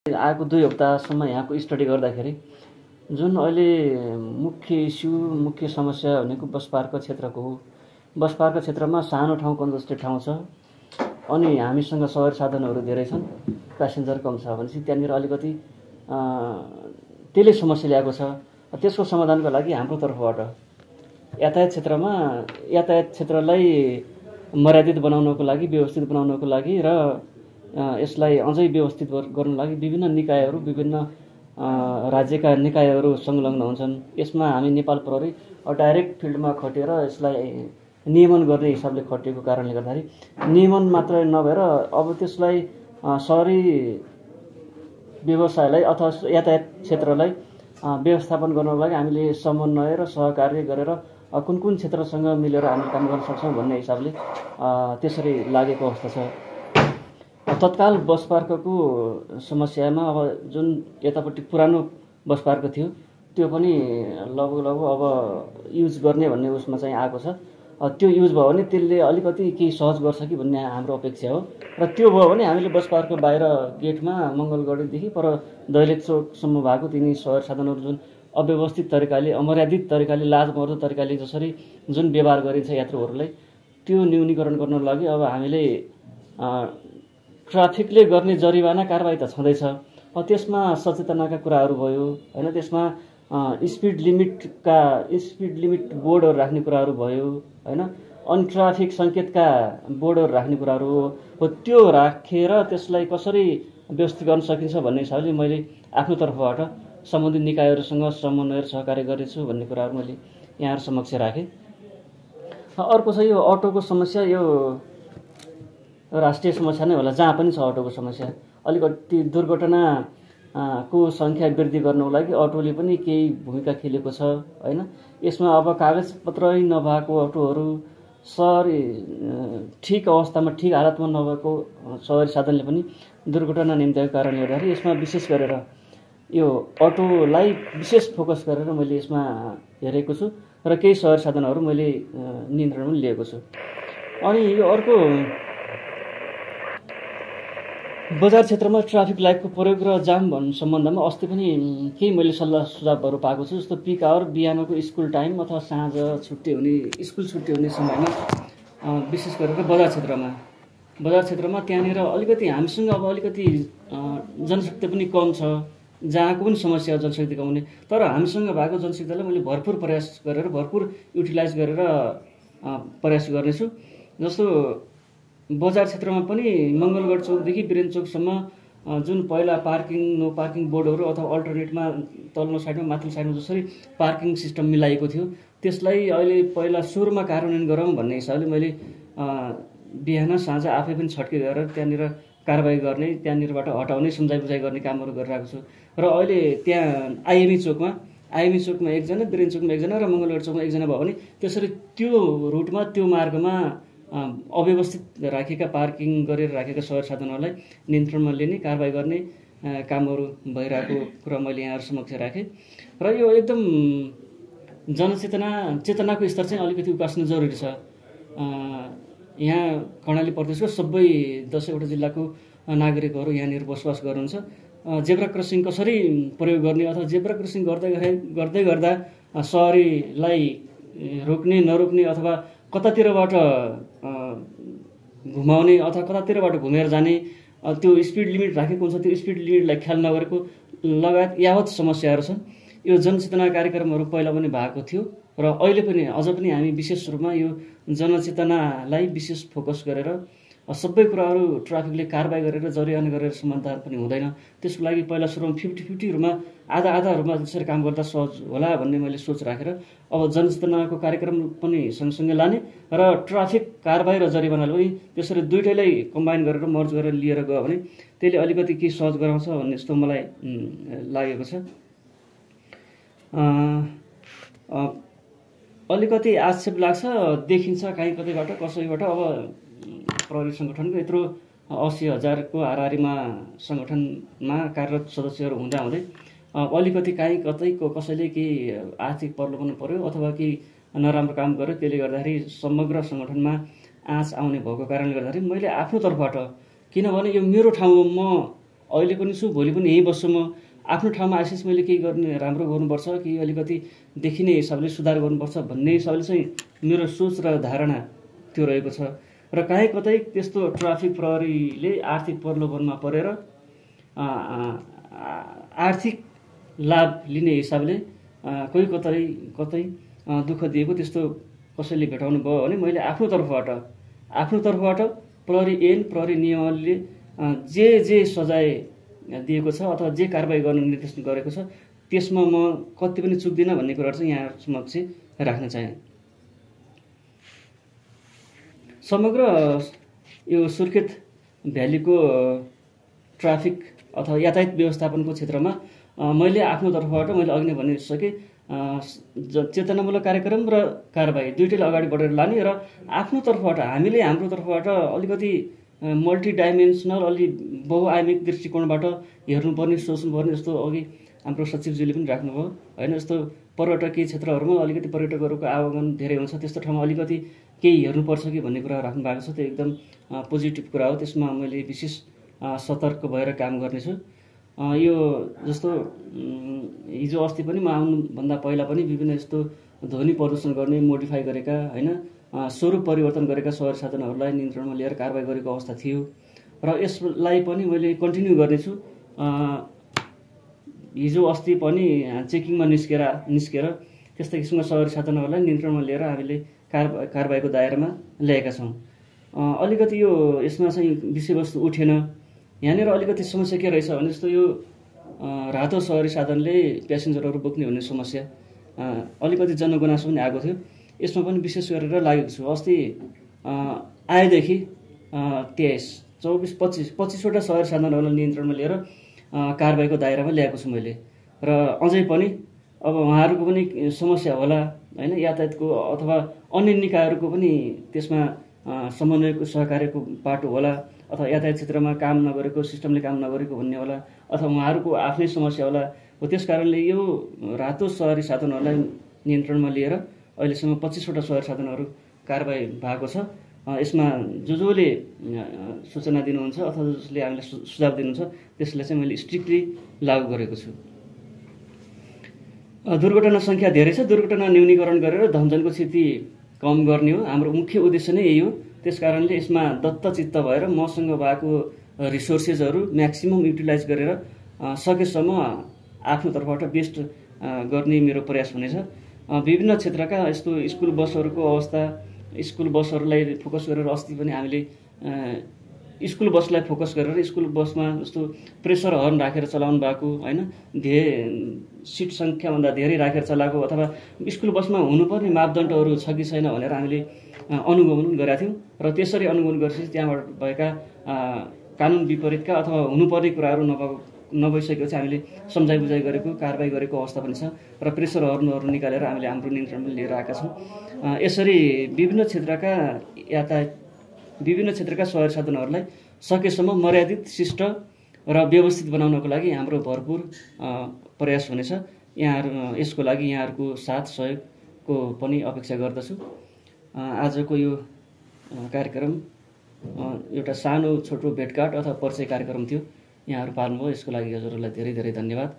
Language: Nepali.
आएको 2 हप्तासम्म यहाँको स्टडी गर्दाखेरि जुन अहिले मुख्य समस्या भनेको बस पार्क क्षेत्रको हो। बस पार्क क्षेत्रमा सानो ठाउँ कन्जस्टेड ठाउँ छ, अनि हामीसँग सवारी साधनहरू धेरै छन्, प्यासेन्जर कम छ भनेपछि त्यहाँनिर अलिकति त्यसले समस्या ल्याएको छ। त्यसको समाधानको लागि हाम्रो तर्फबाट यातायात क्षेत्रलाई मर्यादित बनाउनको लागि, व्यवस्थित बनाउनको लागि र यसलाई अझै व्यवस्थित गर्नको लागि विभिन्न निकायहरू, विभिन्न राज्यका निकायहरू संलग्न हुन्छन्। यसमा हामी नेपाल प्रहरी डाइरेक्ट फिल्डमा खटेर यसलाई नियमन गर्ने हिसाबले खटिएको कारणले गर्दाखेरि नियमन मात्र नभएर अब त्यसलाई सहरी व्यवसायलाई अथवा यातायात क्षेत्रलाई व्यवस्थापन गर्नको लागि हामीले समन्वय र सहकार्य गरेर कुन क्षेत्रसँग मिलेर हामी काम गर्न सक्छौँ भन्ने हिसाबले त्यसरी लागेको अवस्था छ। तत्काल बस पार्कको समस्यामा अब जुन यतापट्टि पुरानो बस पार्क थियो त्यो पनि लगभग अब युज गर्ने भन्ने उसमा चाहिँ आएको छ। त्यो युज भयो भने त्यसले अलिकति केही सहज गर्छ कि भन्ने हाम्रो अपेक्षा हो। र त्यो भयो भने हामीले बस पार्कको बाहिर गेटमा मङ्गलगढीदेखि पर दैलेख चोकसम्म भएको तिनी सवारी साधनहरू जुन अव्यवस्थित तरिकाले, अमर्यादित तरिकाले, लाजमर्दो तरिकाले जसरी जुन व्यवहार गरिन्छ यात्रुहरूलाई, त्यो न्यूनीकरण गर्नको लागि अब हामीले ट्राफिकले गर्ने जरिवाना कारबाही त छँदैछ, त्यसमा सचेतनाका कुराहरू भयो हैन, त्यसमा स्पिड लिमिट बोर्डहरू राख्ने कुराहरू भयो हैन, अनि ट्राफिक सङ्केतका बोर्डहरू राख्ने कुराहरू हो। त्यो राखेर त्यसलाई कसरी व्यवस्थित गर्न सकिन्छ भन्ने हिसाबले मैले आफ्नो तर्फबाट सम्बन्धित निकायहरूसँग समन्वय र सहकार्य गरेछु भन्ने कुराहरू मैले यहाँहरू समक्ष राखेँ। अर्को चाहिँ यो अटोको समस्या, यो राष्ट्रिय समस्या नै होला, जहाँ पनि छ अटोको समस्या। अलिकति दुर्घटना को सङ्ख्या वृद्धि गर्नको लागि अटोले पनि केही भूमिका खेलेको छ हैन। यसमा अब कागजपत्रै नभएको अटोहरू, ठिक अवस्थामा, ठिक हालतमा नभएको सवारी साधनले पनि दुर्घटना निम्त्याएको कारणले गर्दाखेरि यसमा विशेष गरेर यो अटोलाई विशेष फोकस गरेर मैले यसमा हेरेको छु र केही सवारी साधनहरू मैले नियन्त्रणमा लिएको छु। अनि यो अर्को बजार क्षेत्रमा ट्राफिक लाइटको प्रयोग र जाम भन्ने सम्बन्धमा अस्ति पनि केही मैले सल्लाह सुझावहरू पाएको छु। जस्तो पिक आवर, बिहानको स्कुल टाइम अथवा साँझ स्कुल छुट्टी हुने समयमा विशेष गरेर बजार क्षेत्रमा त्यहाँनिर अलिकति हामीसँग अब अलिकति जनशक्ति पनि कम छ, जहाँको पनि समस्या हो जनशक्ति कमाउने। तर हामीसँग भएको जनशक्तिलाई मैले भरपुर युटिलाइज गरेर प्रयास गर्नेछु। जस्तो बजार क्षेत्रमा पनि मङ्गलगढ चौकदेखि वीरेन्द्र चोकसम्म जुन पहिला नो पार्किङ बोर्डहरू अथवा अल्टरनेटमा तल्लो साइडमा माथिल्लो साइडमा जसरी पार्किङ सिस्टम मिलाएको थियो, त्यसलाई अहिले पहिला सुरुमा कार्यान्वयन गरौँ भन्ने हिसाबले मैले बिहान साँझ आफै पनि छट्के गरेर त्यहाँनिर कारबाही गर्ने, त्यहाँनिरबाट हटाउने, सम्झाइ बुझाइ गर्ने कामहरू गरिरहेको छु। र अहिले त्यहाँ आइएमई चोकमा एकजना, वीरेन्द्र चोकमा एकजना र मङ्गलगढ चोकमा एकजना भयो भने त्यसरी त्यो रुटमा, त्यो मार्गमा अव्यवस्थित पार्किङ गरेर राखेका सवारी साधनहरूलाई नियन्त्रणमा लिने, कारबाही गर्ने कामहरू भइरहेको कुरा मैले यहाँहरू समक्ष राखेँ। र यो एकदम चेतनाको स्तर चाहिँ अलिकति उकास्नु जरुरी छ। यहाँ कर्णाली प्रदेशको सबै 10 वटा जिल्लाको नागरिकहरू यहाँनिर बसोबास गर्नुहुन्छ। जेब्रा क्रसिङ कसरी प्रयोग गर्ने अथवा जेब्रा क्रसिङ गर्दै गर्दा सवारीलाई रोक्ने नरोक्ने अथवा कतातिरबाट घुमाउने अथवा कतातिरबाट घुमेर जाने, त्यो स्पिड लिमिट राखेको हुन्छ, त्यो स्पिड लिमिटलाई ख्याल नगरेको लगायत यावत समस्याहरू छन्। यो जनचेतना कार्यक्रमहरू पहिला पनि भएको थियो र अहिले पनि अझ पनि हामी विशेष रूपमा यो जनचेतनालाई विशेष फोकस गरेर सबै कुराहरू ट्राफिकले कारबाही गरेर जरिवाना गरेर समाधान पनि हुँदैन। त्यसको लागि पहिला सुरुमा 50-50हरूमा आधा जसरी काम गर्दा सहज होला भन्ने मैले सोच राखेर अब जनचेतनाको कार्यक्रम पनि सँगसँगै लाने र ट्राफिक कारबाही र जरिवानाले पनि त्यसरी दुइटैलाई कम्बाइन गरेर मर्ज गरेर लिएर गयो भने त्यसले अलिकति केही सहज गराउँछ भन्ने जस्तो मलाई लागेको छ। अलिकति आक्षेप लाग्छ, देखिन्छ कहीँ कतैबाट कसैबाट अब प्रहरी सङ्गठनको यत्रो 80,000 को हाराहारीमा सङ्गठनमा कार्यरत सदस्यहरू हुँदै अलिकति कहीँ कतैको कसैले केही आर्थिक प्रलोभन पर्यो अथवा केही नराम्रो काम गर्यो, त्यसले गर्दाखेरि समग्र सङ्गठनमा आँच आउने भएको कारणले गर्दाखेरि मैले आफ्नो तर्फबाट, किनभने यो मेरो ठाउँ हो, म अहिले पनि छु, भोलि पनि यहीँ बस्छु। म आफ्नो ठाउँमा आएपछि मैले केही गर्ने राम्रो गर्नुपर्छ, केही अलिकति देखिने हिसाबले सुधार गर्नुपर्छ भन्ने हिसाबले चाहिँ मेरो सोच र धारणा त्यो रहेको छ। र काहीँ कतै त्यस्तो ट्राफिक प्रहरीले आर्थिक प्रलोभनमा परेर आर्थिक लाभ लिने हिसाबले कोही कतै दुःख दिएको त्यस्तो कसैले भेटाउनु भयो भने मैले आफ्नो तर्फबाट प्रहरी ऐन प्रहरी नियमावलीले जे सजाय दिएको छ अथवा जे कारबाही गर्न निर्देशन गरेको छ त्यसमा म कति पनि चुक्दिनँ भन्ने कुराहरू चाहिँ यहाँ समक्ष राख्न चाहे। समग्र यो सुर्खेत भ्यालीको ट्राफिक अथवा यातायात व्यवस्थापनको क्षेत्रमा मैले आफ्नो तर्फबाट मैले अघि नै भनिसकेँ, चेतनामूलक कार्यक्रम र कारबाही दुईटैले अगाडि बढेर लाने र आफ्नो तर्फबाट हाम्रो तर्फबाट अलिकति मल्टिडाइमेन्सनल अलि बहुआयामिक दृष्टिकोणबाट हेर्नुपर्ने सोच्नुपर्ने, जस्तो अघि हाम्रो सचिवज्यूले पनि राख्नुभयो होइन। जस्तो पर्यटकीय क्षेत्रहरूमा अलिकति पर्यटकहरूको आवागमन धेरै हुन्छ, त्यस्तो ठाउँमा अलिकति केही हेर्नुपर्छ कि भन्ने कुरा राख्नु भएको छ। त्यो एकदम पोजिटिभ कुरा हो, त्यसमा मैले विशेष सतर्क भएर काम गर्नेछु। यो जस्तो हिजो अस्ति पनि म आउनुभन्दा पहिला पनि विभिन्न यस्तो ध्वनि प्रदूषण गर्ने मोडिफाई गरेका होइन स्वरूप परिवर्तन गरेका सवारी साधनहरूलाई नियन्त्रणमा लिएर कारबाही गरेको अवस्था थियो र यसलाई पनि मैले कन्टिन्यू गर्नेछु। हिजो अस्ति पनि चेकिङमा निस्केर त्यस्ता किसिमका सवारी साधनहरूलाई नियन्त्रणमा लिएर हामीले कारबाहीको दायरामा ल्याएका छौँ। अलिकति यो यसमा चाहिँ विषयवस्तु उठेन। यहाँनिर अलिकति समस्या के रहेछ भने जस्तो यो रातो सवारी साधनले प्यासेन्जरहरू बोक्ने भन्ने समस्या अलिकति जनगुनासो पनि आएको थियो। यसमा पनि विशेष गरेर लागेको छु। अस्ति आएदेखि 23, 24, 25वटा सवारी साधनहरूलाई नियन्त्रणमा लिएर कारबाहीको दायरामा ल्याएको छु मैले। र अझै पनि अब उहाँहरूको पनि समस्या होला होइन, यातायातको अथवा अन्य निकायहरूको पनि त्यसमा समन्वयको सहकार्यको बाटो होला, अथवा यातायात क्षेत्रमा काम नगरेको, सिस्टमले काम नगरेको भन्ने होला, अथवा उहाँहरूको आफ्नै समस्या होला। हो त्यस कारणले यो रातो सवारी साधनहरूलाई नियन्त्रणमा लिएर अहिलेसम्म 25वटा सवारी साधनहरू कारबाही भएको छ। यसमा जसले सूचना दिनुहुन्छ अथवा जसले हामीलाई सुझाव दिनुहुन्छ त्यसलाई चाहिँ मैले स्ट्रिक्टली लागू गरेको छु। दुर्घटना सङ्ख्या धेरै छ, दुर्घटना न्यूनीकरण गरेर धनजनको क्षति कम गर्ने हो हाम्रो मुख्य उद्देश्य नै यही हो। त्यस कारणले यसमा दत्तचित्त भएर मसँग भएको रिसोर्सेसहरू म्याक्सिमम युटिलाइज गरेर सकेसम्म आफ्नो तर्फबाट बेस्ट गर्ने मेरो प्रयास हुनेछ। विभिन्न क्षेत्रका यस्तो स्कुल बसहरूको अवस्था, स्कुल बसहरूलाई फोकस गरेर अस्ति पनि हामीले स्कुल बसलाई फोकस गरेर स्कुल बसमा जस्तो प्रेसर हर्न राखेर चलाउनु भएको होइन, धेरै सिट सङ्ख्याभन्दा धेरै राखेर चलाएको अथवा स्कुल बसमा हुनुपर्ने मापदण्डहरू छ कि छैन भनेर हामीले अनुगमन गरेका थियौँ। र त्यसरी अनुगमन गरेपछि त्यहाँबाट भएका कानुन विपरीतका अथवा हुनुपर्ने कुराहरू नभइसकेपछि हामीले सम्झाइ बुझाइ गरेको, कारबाही गरेको अवस्था पनि छ र प्रेसर हर्नहरू निकालेर हामीले हाम्रो नियन्त्रणमा लिएर आएका छौँ। यसरी विभिन्न क्षेत्रका सवारी साधनहरूलाई सकेसम्म मर्यादित, शिष्ट र व्यवस्थित बनाउनको लागि हाम्रो भरपुर प्रयास हुनेछ। यसको लागि यहाँहरूको साथ सहयोगको पनि अपेक्षा गर्दछु। आजको यो कार्यक्रम एउटा सानो छोटो भेटघाट अथवा परिचय कार्यक्रम थियो, यहाँहरू पाल्नुभयो, यसको लागि हजुरहरूलाई धेरै धेरै धन्यवाद।